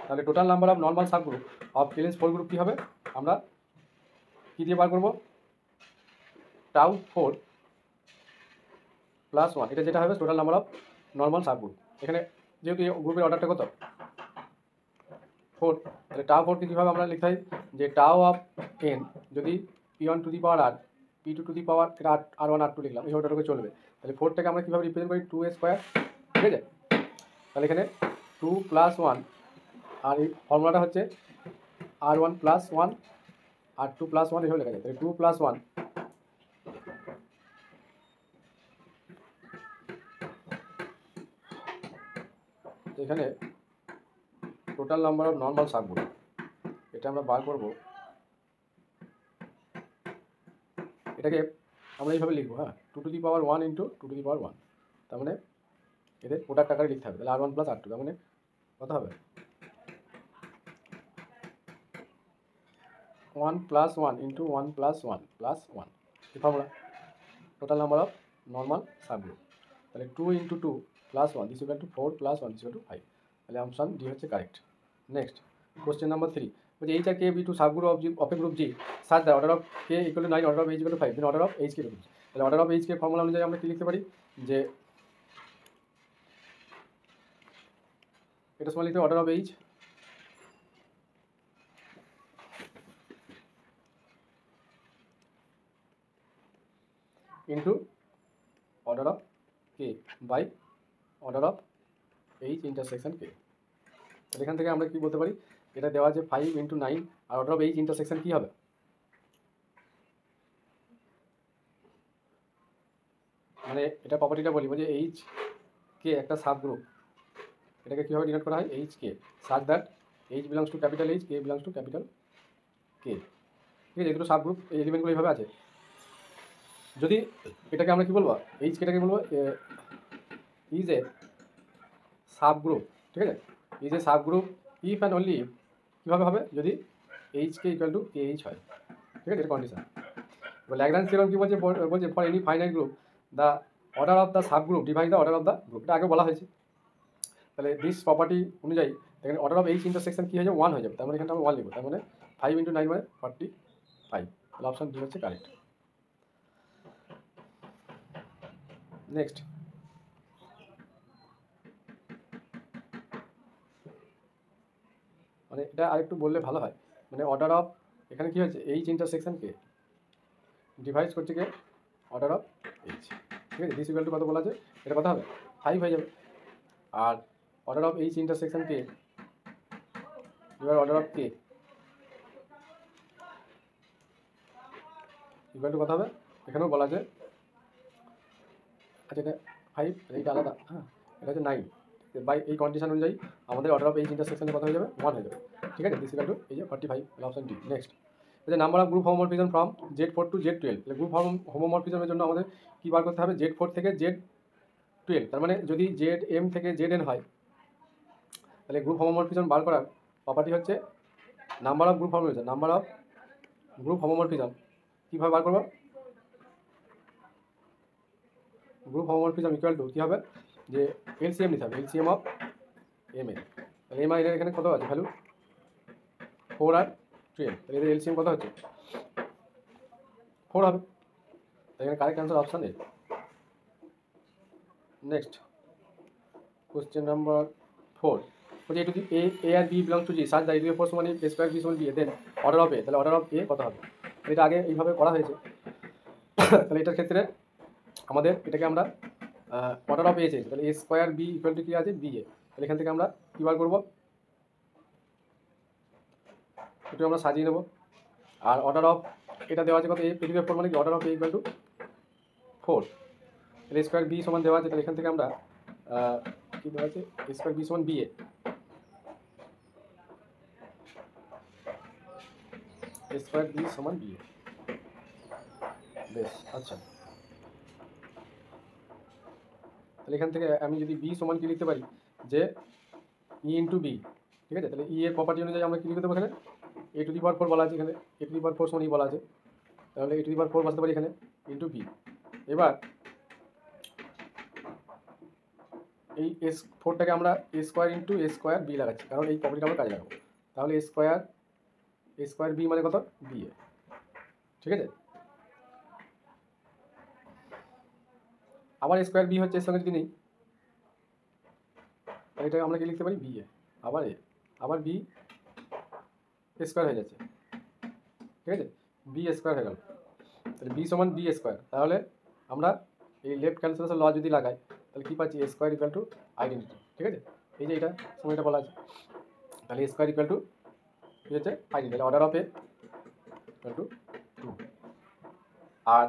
তাহলে total number of normal sub group of Klein's 4 group কী হবে, আমরা কী দিয়ে বার করবো, টাউ 4 প্লাস 1, এটা যেটা হবে total number of normal sub group. এখানে যেহেতু এই গ্রুপের অর্ডারটা কত 4, তাহলে টাউ 4 কে কীভাবে আমরা লিখতে হয়, যে টাউ অফ এন যদি P1 two the power R P2 two the পাওয়ার, এটা R1 R2 লিখলাম, এই অর্ডারটাকে চলবে। তাহলে 4টাকে আমরা কীভাবে রিপ্রেজেন্ট করি 2a স্কোয়ার, ঠিক আছে। তাহলে এখানে 2 প্লাস 1, আর এই ফর্মুলাটা হচ্ছে R1 প্লাস 1 R2 প্লাস 1 এভাবে লেখা যায়। তাহলে 2 প্লাস 1, এখানে total number of normal sub group, এটা আমরা বার করব, এটাকে আমরা এইভাবে লিখবো, হ্যাঁ, 2 to the power 1 into 2 to the power 1, তার মানে এদের প্রোডাক্ট আকারে লিখতে হবে। তাহলে R1 প্লাস R2, তার মানে কত হবে 1 প্লাস 1 ইন্টু 1 প্লাস 1 প্লাস 1, এই formula total number of normal sub group. তাহলে 2 into 2 plus 1 this equal to 4 plus 1 this equal to 5, তাহলে অপশন ডি হচ্ছে কারেক্ট। নেক্সট কোশ্চেন নাম্বার 3, বলছে এইচ আর K be two sub group of a group G such the order of K equal to 9, order of H equal to 5, then order of H K to. তাহলে order of H K formula অনুযায়ী আমরা কি লিখতে পারি, যে এটা সমান লিখতে order of H into order of K by order of H intersection K. তাহলে এখান থেকে আমরা কি বলতে পারি, এটা দেওয়া আছে 5 ইন্টু 9, আর অর্ডার অফ এইচ ইন্টারসেকশন কী হবে, মানে এটা প্রপার্টিটা বলি, যে এইচ কে একটা সাব গ্রুপ, এটাকে কীভাবে ডিনোট করা হয়, H K such that H belongs to capital H, K belongs to capital K, ঠিক আছে, এগুলো সাব গ্রুপ, এই এলিমেন্টগুলো এইভাবে আছে। যদি এটাকে আমরা কী বলবো, এইচ কেটাকে বলবো ইজ এ সাব গ্রুপ, ঠিক আছে, is a sub group if and only if, কীভাবে হবে, যদি H K equal two K H হয়, ঠিক আছে, এটা কন্ডিশন। ল্যাগ্রাঞ্জ থিওরাম কি বলছে, for any finite group the order of the sub group divide the order of the group, এটা আগে বলা হয়েছে। তাহলে দিস প্রপার্টি অনুযায়ী এখানে অর্ডার অফ এইচ ইন্টারসেকশন কী হয়ে যাবে 1 হয়ে যাবে, তার মানে এখানে আমরা 1 লিখবো, তার মানে 5 ইন্টু 9 মানে 45, তাহলে অপশন ডি হচ্ছে কারেক্ট। নেক্সট, মানে এটা আরেকটু বললে ভালো হয়, মানে অর্ডার অফ এখানে কী হয়েছে এইচ ইন্টারসেকশন কে ডিভাইড করছে কে অর্ডার অফ এইচ, ঠিক আছে, দিস ইকুয়াল টু কত বলা আছে, এটা কত হবে 5 হয়ে যাবে, আর অর্ডার অফ এইচ ইন্টারসেকশন কে এবার order of K equal to কত হবে, এখানেও বলা আছে, আচ্ছা এটা 5, এইটা আলাদা, হ্যাঁ, এটা হচ্ছে 9, বাই এই কন্ডিশন অনুযায়ী আমাদের অর্ডার অফ এইচ ইন্টারসেকশনে কত হয়ে যাবে 1 হয়ে যাবে, ঠিক আছে, দিস ইকুয়াল টু এই যে 45, option D. Next, number of group homomorphism from Z4 to Z12, group হোমোমরফিজমের জন্য আমাদের কী বার করতে হবে, Z4 থেকে Z12, তার মানে যদি ZM থেকে ZN হয়, তাহলে গ্রুপ হোমোমরফিজম বার করার প্রপার্টি হচ্ছে number of group homomorphism, number of group homomorphism কীভাবে বার করবো, গ্রুপ হোমোমরফিজম ইকুয়াল টু কী হবে, যে এলসিএম নিতে হবে, এলসিএম অফ এম এ, তাহলে এম আই এর এখানে কত আছে ভ্যালু 4 আর 12, তাহলে এদের এলসিএম কত হচ্ছে 4 হবে, তাই এখানে correct answer option A. Next question number 4, বলছে এ আর বি বিলং টু জি, সার্চ দ্য এ ফোর্স মানে এ স্কোয়ার বি সমান বি, দেন অর্ডার অফ এ, তাহলে অর্ডার অফ এ কত হবে? এটা আগে এইভাবে করা হয়েছে। তাহলে এটার ক্ষেত্রে আমাদের এটাকে আমরা অর্ডার অফ এ চেয়েছি, তাহলে এ স্কোয়ার বি ইকুয়াল টু কী আছে? B A. তাহলে এখান থেকে আমরা কী বার করবো? একটু আমরা সাজিয়ে নেবো। আর অর্ডার অফ এটা দেওয়া আছে কত? এ পৃথিবী 4 মানে কি? Order of A equal to 4। তাহলে স্কোয়ার বি সমান দেওয়া আছে, তাহলে এখান থেকে আমরা কী দেওয়া আছে? স্কোয়ার বি সমান বি এ, স্কোয়ার বি সমান বি এ। বেশ, আচ্ছা, তাহলে এখান থেকে আমি যদি বি সমান কি লিখতে পারি? যে ই ইন্টু বি, ঠিক আছে? তাহলে ই এর প্রপার্টি অনুযায়ী আমরা কী লিখতে পারবো? এখানে এ টু দি পাওয়ার 4 বলা আছে, এখানে এ টু দি পাওয়ার 4 সমান ই বলা আছে, তাহলে এ টু দি পাওয়ার 4 বসাতে পারি এখানে ইন্টু বি। এবার এই এস 4টাকে আমরা এ স্কোয়ার ইন্টু এ স্কোয়ার বি লাগাচ্ছি, কারণ এই প্রপার্টিটা আমরা কাজে লাগাবো। তাহলে এ স্কোয়ার বি মানে কত? বি এ, ঠিক আছে? আবার এ স্কোয়ার বি হচ্ছে এর সঙ্গে যদি নেই, তাহলে এটা আমরা কি লিখতে পারি? বি এ, আবার এ, আবার বি স্কোয়ার হয়ে যাচ্ছে, ঠিক আছে? বি স্কোয়ার হয়ে গেল, তাহলে বি সমান বি স্কোয়ার। তাহলে আমরা এই লেফট ক্যালকুলেশন ল যদি লাগাই, তাহলে কী পাচ্ছি? এ স্কোয়ার ইকুয়াল টু আইডেন্টিটি, ঠিক আছে? এই যে এটা সময়টা বলা আছে, তাহলে এ স্কোয়ার ইকুয়াল টু কী হচ্ছে? আইডেন্টি, তাহলে order of A equal to 2। আর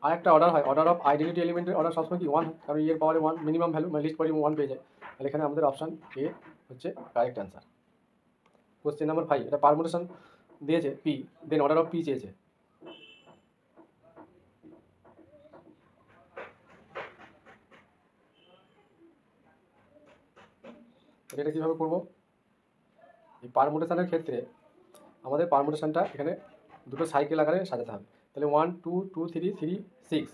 আরেকটা অর্ডার হয়, অর্ডার অফ আইডেন্টিটি এলিমেন্টের অর্ডার সবসময় কি 1 হয়, কারণ এর পাওয়ারে 1 মিনিমাম ভ্যালু, মানে লিস্ট পাওয়ারে 1 পেয়ে যায়। তাহলে এখানে আমাদের অপশান এ হচ্ছে কারেক্ট অ্যান্সার। কোশ্চেন নাম্বার 5, এটা পারমুটেশন দিয়েছে P, then order of P চেয়েছে। এটা কীভাবে করবো? এই পারমুটেশনের ক্ষেত্রে আমাদের পারমুটেশনটা এখানে দুটো সাইকেল আকারে সাজাতে হবে। তাহলে 1 2 2 3 3 6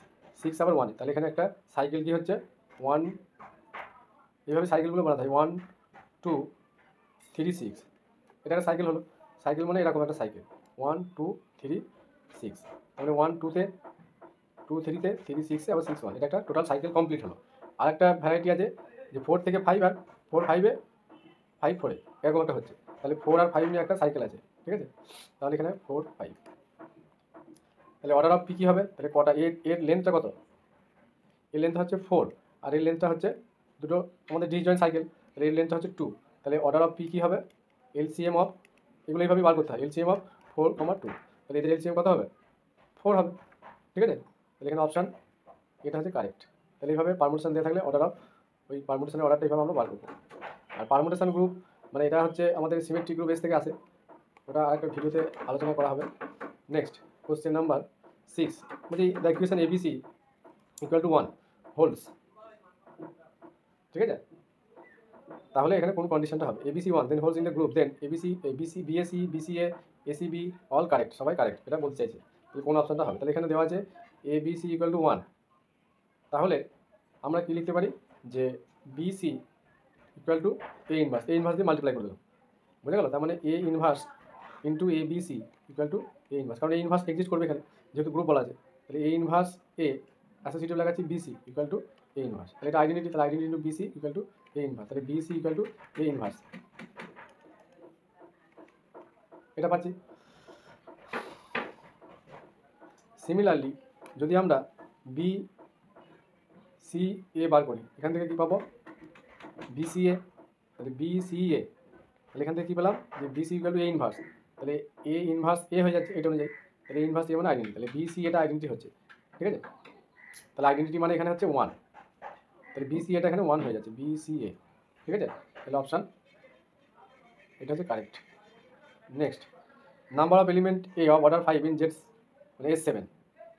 6 আবার 1, তাহলে এখানে একটা সাইকেল কি হচ্ছে? 1, এইভাবে সাইকেলগুলো বানাতে হয়। 1 2 3 6, এটা একটা সাইকেল হলো। সাইকেল মানে এরকম একটা সাইকেল, 1 2 3 6, তাহলে 1 2-তে 2 3-তে 3 6-এ আবার 6 1, এটা একটা টোটাল সাইকেল কমপ্লিট হলো। আরেকটা ভ্যারাইটি আছে যে 4 থেকে 5 আর 4 5-এ 5 4-এ, এরকম একটা হচ্ছে। তাহলে 4 আর 5 নিয়ে একটা সাইকেল আছে, ঠিক আছে? তাহলে এখানে 4 5, তাহলে অর্ডার অফ পি কী হবে? তাহলে কটা এর লেন্থটা কত? এর লেন্থ হচ্ছে 4, আর এর লেন্থটা হচ্ছে দুটো আমাদের ডিসজয়েন্ট সাইকেল, তাহলে এর লেন্থটা হচ্ছে 2। তাহলে অর্ডার অফ পি কী হবে? এলসিএম অফ, এগুলো এইভাবেই বার করতে হয়, এলসিএম অফ 4, 2, তাহলে এদের এলসিএম কত হবে? 4 হবে, ঠিক আছে? তাহলে এখানে অপশান এটা হচ্ছে কারেক্ট। তাহলে এইভাবে পারমুটেশন দেওয়া থাকলে অর্ডার অফ, ওই পারমুটেশনের অর্ডারটা এইভাবে আমরা বার করবো। আর পারমুটেশন গ্রুপ মানে এটা হচ্ছে আমাদের সিমেট্রিক গ্রুপ এস থেকে আসে, ওটা আরেকটা ভিডিওতে আলোচনা করা হবে। নেক্সট কোশ্চেন নাম্বার 6, বলছি the equation ABC equal to 1 holds, ঠিক আছে? তাহলে এখানে কোন কন্ডিশনটা হবে? ABC 1 then holds in the group, then ABC BAC BCA ACB all correct, সবাই কারেক্ট, এটা বলতে চাইছে। তাহলে কোন অপশনটা হবে? তাহলে এখানে দেওয়া আছে এবিসি ইকুয়াল টু 1, তাহলে আমরা কি লিখতে পারি? যে BC equal to A inverse, A inverse দিয়ে মাল্টিপ্লাই করে দিলাম, বুঝে গেল? তার মানে A inverse into A BC equal to A inverse, কারণ এ ইনভার্স এক্সিস্ট করবে এখানে যেহেতু গ্রুপ বলা আছে। তাহলে এ ইনভার্স এ অ্যাসোসিয়েটিভ লাগাচ্ছি BC equal to A inverse, তাহলে এটা আইডেন্টিটি, তাহলে identity into BC equal to A inverse, তাহলে BC equal to A inverse, এটা পাচ্ছি। সিমিলারলি যদি আমরা বি সি এ বার করি, এখান থেকে কী পাবো? বিসিএ, তাহলে বিসিএ, তাহলে এখান থেকে কী পেলাম? যে BC equal to A inverse, তাহলে এ ইনভার্স এ হয়ে যাচ্ছে এটা অনুযায়ী, তাহলে এ ইনভার্স এ মানে আইডেন্টি, তাহলে বিসি এটা আইডেন্টি হচ্ছে, ঠিক আছে? তাহলে আইডেন্টি মানে এখানে হচ্ছে 1, তাহলে বিসি এটা এখানে 1 হয়ে যাচ্ছে, বিসিএ, ঠিক আছে? তাহলে অপশান এটা হচ্ছে correct. Next, number of element A of order 5 in জেডস মানে S7,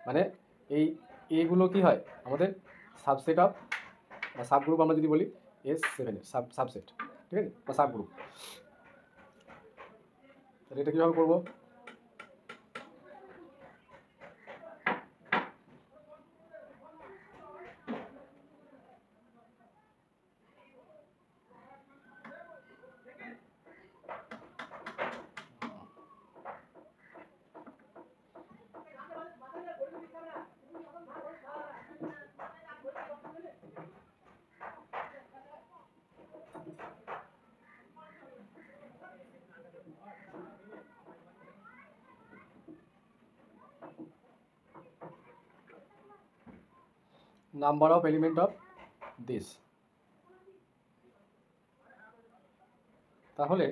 মানে এই এগুলো কি হয়? আমাদের সাবসেট অফ বা সাবগ্রুপ আমরা যদি বলি S7 এর সাবসেট, ঠিক আছে? বা সাবগ্রুপ। তাহলে এটা কীভাবে করবো? Number of element of this. তাহলে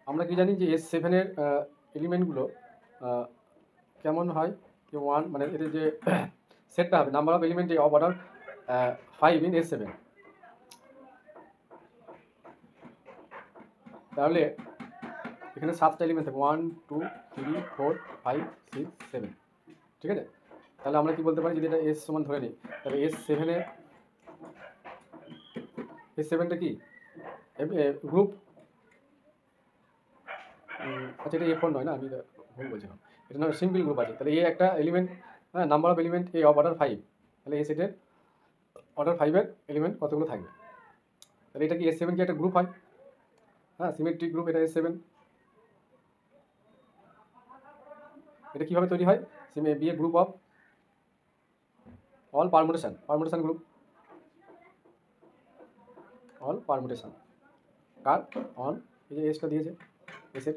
আমরা কি জানি যে S7-এর এলিমেন্টগুলো কেমন হয়, যে ওয়ান মানে এদের যে সেটটা হবে number of element of order 5 in S7। তাহলে এখানে 7টা এলিমেন্ট থাকবে, 1 2 3 4 5 6 7, ঠিক আছে। তাহলে আমরা কি বলতে পারি, যদি এটা S সমান ধরে নিই, তাহলে S7টা কি গ্রুপ, আচ্ছা এটা A4 নয় না, আমি ভুল বলছিলাম, এটা নয় সিঙ্গেল গ্রুপ আছে। তাহলে একটা এলিমেন্ট, হ্যাঁ, number of element of order 5, তাহলে এই সেটের অর্ডার 5-এর এলিমেন্ট কতগুলো থাকবে। তাহলে এটা কি S7 কি একটা গ্রুপ হয়, হ্যাঁ, সিমেট্রিক গ্রুপ, এটা S7। এটা কীভাবে তৈরি হয়, be a group of all permutation group, all permutation কার অন, এই যে এসটা দিয়েছে এসের,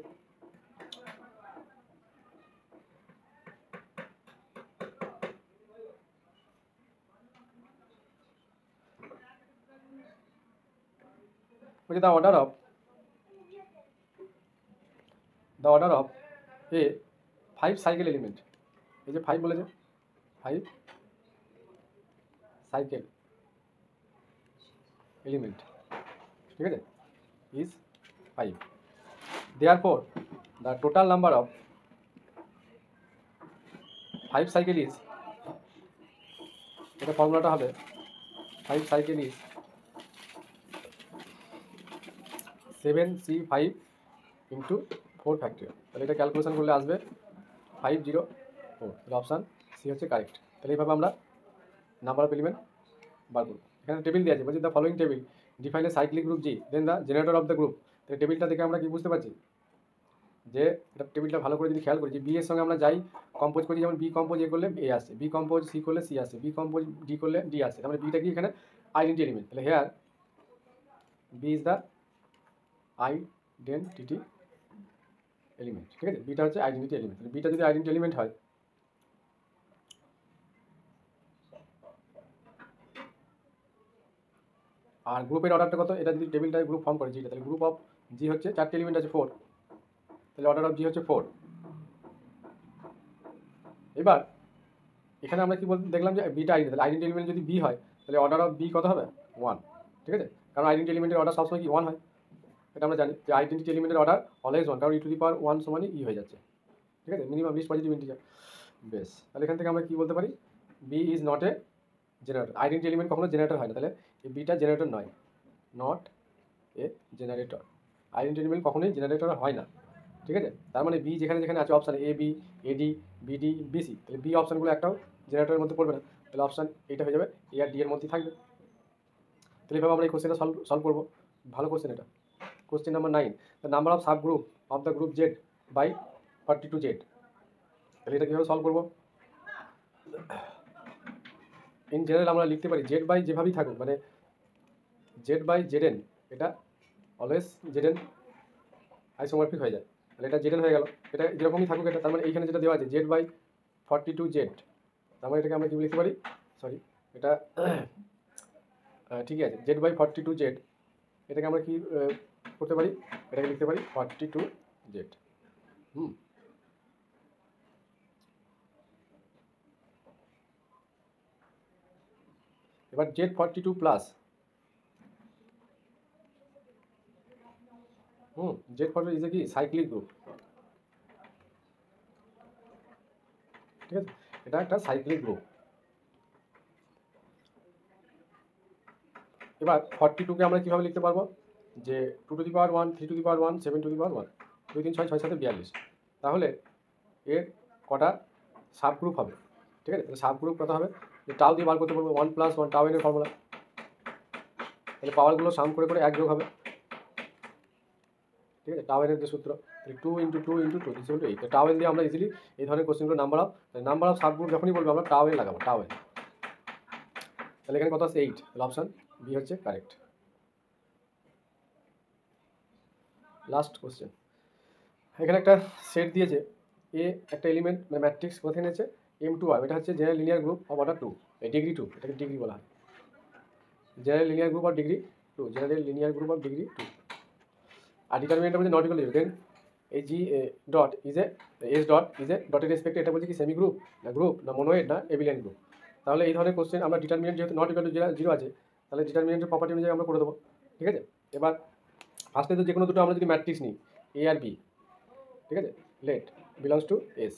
বলছে the order of a 5 cycle element, এই যে 5 বলেছে, 5 সাইকেল এলিমেন্ট, ঠিক আছে, is 5। Therefore the total number of 5 cycle is, এটা ফর্মুলাটা হবে 5 cycle is 7C5 into 4 factorial. তাহলে এটা ক্যালকুলেশন করলে আসবে 504। তাহলে অপশান সি হচ্ছে কারেক্ট। তাহলে এইভাবে আমরা নাম্বার অফ এলিমেন্ট বার করবো। এখানে টেবিল দিয়ে আছে, বলছি the following table define a cyclic group G then the generator of the group. তাহলে টেবিলটা দেখে আমরা কি বুঝতে পারছি, যে এটা টেবিলটা ভালো করে যদি খেয়াল করি, যে বি এর সঙ্গে আমরা যাই কম্পোজ করি, যেমন বি কম্পোজ এ করলে এ আসে, বি কম্পোজ সি করলে সি আসে, বি কম্পোজ ডি করলে ডি আসে। তাহলে বিটা কি এখানে আইডেন্টি এলিমেন্ট। তাহলে here B is the identity element, ঠিক আছে, বিটা হচ্ছে আইডেন্টিটি এলিমেন্ট। বিটা যদি আইডেন্টিটি এলিমেন্ট হয়, আর গ্রুপের অর্ডারটা কত, এটা যদি টেবিলটায় গ্রুপ ফর্ম করে জিটা, তাহলে গ্রুপ অফ জি হচ্ছে 4টে এলিমেন্ট আছে 4, তাহলে অর্ডার অফ জি হচ্ছে 4। এবার এখানে আমরা কি বলতে দেখলাম, যে বিটা আইডেন্টি, তাহলে আইডেন্টি এলিমেন্ট যদি বি হয়, তাহলে অর্ডার অফ বি কত হবে 1, ঠিক আছে, কারণ আইডেন্টি এলিমেন্টের অর্ডার সবসময় কি 1 হয়, এটা আমরা জানি যে আইডেন্টি এলিমেন্টের অর্ডার অলওয়েজ 1, কারণ e⁻1 সমানই ই হয়ে যাচ্ছে, ঠিক আছে, মিনিমাম লিস্ট পজিটিভ ইন্টিজার। বেশ, তাহলে এখান থেকে আমরা কি বলতে পারি, B is not a generator. Identity element কখনো জেনারেটর হয় না, তাহলে এই বিটা জেনারেটর নয়, not a generator. Identity element কখনোই জেনারেটর হয় না, ঠিক আছে। তার মানে বি যেখানে যেখানে আছে option A B AD BD BC, তাহলে বি অপশানগুলো একটাও জেনারেটরের মধ্যে পড়বে না, তাহলে অপশান এইটা হয়ে যাবে এ আর ডি এর মধ্যেই থাকবে। তাহলে এইভাবে আমরা এই কোশ্চেনটা সলভ করবো। ভালো কোশ্চেন এটা। Question number 9, the number of sub group of the group Z by 42Z। তাহলে এটা কীভাবে সলভ করবো, ইন জেনারেল আমরা লিখতে পারি জেড বাই যেভাবেই থাকুক, মানে জেড বাই জেডএন, এটা অলওয়েজ জেডএন আইসোমরফিক হয়ে যায়, তাহলে এটা জেডএন হয়ে গেল, এটা যেরকমই থাকুক এটা। তার মানে এইখানে যেটা দেওয়া আছে জেড বাই 42Z, তার মানে এটাকে আমরা কী লিখতে পারি, সরি এটা ঠিকই আছে, জেড বাই 42Z, এটাকে আমরা কি করতে পারি, এটাকে লিখতে পারি 42Z। এবার Z42 plus Z42 is a কি সাইক্লিক গ্রুপ, ঠিক আছে, এটা একটা সাইক্লিক গ্রুপ। এবার 42কে আমরা কীভাবে লিখতে পারবো, যে 2⁻1 3⁻1 7⁻1 2 3 6 6 7 42, তাহলে এর কটা সাব গ্রুপ হবে, ঠিক আছে। তাহলে সাব গ্রুপ কত হবে, যে টাও দিয়ে বার করতে পারবো 1 + 1 টাও এর ফর্মুলা, তাহলে পাওয়ারগুলো সাম করে করে 1 যোগ হবে, ঠিক আছে, টাও এর যে সূত্র, তাহলে 2 × 2 × 2 = 8। তো টাও এর দিয়ে আমরা ইজিলি এই ধরনের কোশ্চেনগুলো নাম্বার অফ সাব গ্রুপ যখনই বলবো আমরা টাও এর লাগাবো, টাও এর। তাহলে এখানে কত আছে 8, তাহলে অপশান বি হচ্ছে কারেক্ট। লাস্ট কোশ্চেন, এখানে একটা সেট দিয়েছে এ একটা এলিমেন্ট মানে ম্যাট্রিক্স কোথায় নিয়েছে M2 আর এটা হচ্ছে general linear group of order 2, এই ডিগ্রি 2, এটাকে ডিগ্রি বলা হয়, general linear group of degree 2, general linear group of degree 2। আর ডিটারমিনেন্টটা বলছে নট ইকুয়াল টু 0, দেন এই G dot is A S dot is A ডটের রেসপেক্টে এটা বলছে কি সেমি গ্রুপ না মনোয়েড না এবিলিয়ান গ্রুপ। তাহলে এই ধরনের কোশ্চেন আমরা ডিটারমিনেন্ট যেহেতু নট ইকুয়াল টু 0 আছে, তাহলে ডিটারমিনেন্টের প্রপার্টি অনুযায়ী আমরা করে দেবো। ঠিক আছে, এবার ফার্স্টে তো যে কোনো দুটো আমরা যদি ম্যাট্রিক্স নিই এ আর বি, ঠিক আছে, লেট বিলংস টু এস,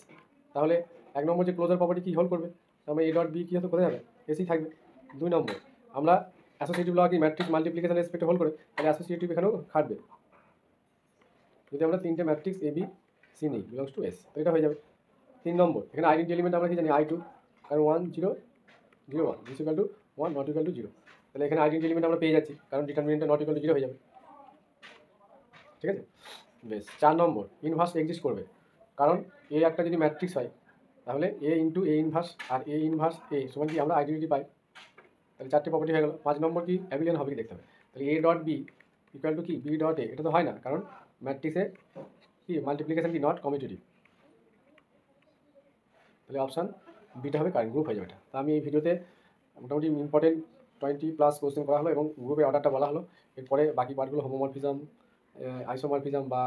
তাহলে 1 নম্বর যে ক্লোজার প্রপার্টি কি হোল্ড করবে, তাহলে এ ডট বি কী হতে কোথায় যাবে, এসই থাকবে। 2 নম্বর আমরা অ্যাসোসিয়েটিভ ল কি ম্যাট্রিক্স মাল্টিপ্লিকেশন রেসপেক্টে হোল্ড করে, তাহলে অ্যাসোসিয়েটিভ এখানেও খাটবে। যদি আমরা 3টে ম্যাট্রিক্স এ বি সি নিই বিলংস টু এস, তো এটা হয়ে যাবে। 3 নম্বর এখানে আইডেন্টি এলিমেন্ট আমরা কি জানি I2 কারণ 1 0 0 1 is equal to 1 not equal to 0, তাহলে এখানে আইডেন্টি এলিমেন্ট আমরা পেয়ে যাচ্ছি কারণ ডিটারমিনেন্টটা নট ইকুয়াল টু 0 হয়ে যাবে। ঠিক আছে, বেশ। 4 নম্বর ইনভার্স এক্সিস্ট করবে, কারণ এ একটা যদি ম্যাট্রিক্স হয় তাহলে এ ইন্টু এ ইনভার্স আর এ ইনভার্স এ সমান কি আমরা আইডেন্টিটি পাই, তাহলে 4টে প্রপার্টি হয়ে গেল। 5 নম্বর কি অ্যাবিলিয়ান হবে কি দেখতে হবে, তাহলে A dot B equal to কি বি ডট এ, এটা তো হয় না কারণ ম্যাট্রিক্সে কি মাল্টিপ্লিকেশন কি নট কমিউটেটিভ, তাহলে অপশান বিটা হবে কারেন্ট গ্রুপ হয়ে যাবে এটা। তো আমি এই ভিডিওতে মোটামুটি ইম্পর্টেন্ট 20+ কোশ্চেন করা হলো এবং গ্রুপের অর্ডারটা বলা হলো। এরপরে বাকি পার্টগুলো হোমোমরফিজম, আইসোমরফিজম বা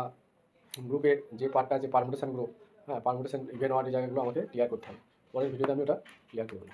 গ্রুপের যে পার্টটা আছে পারমুটেশন গ্রুপ, হ্যাঁ পারমুটেশন ইভেন ওয়ার্ড এই জায়গাগুলো আমাকে ক্লিয়ার করতে হবে। পরের ভিডিওতে আমি ওটা ক্লিয়ার করবো।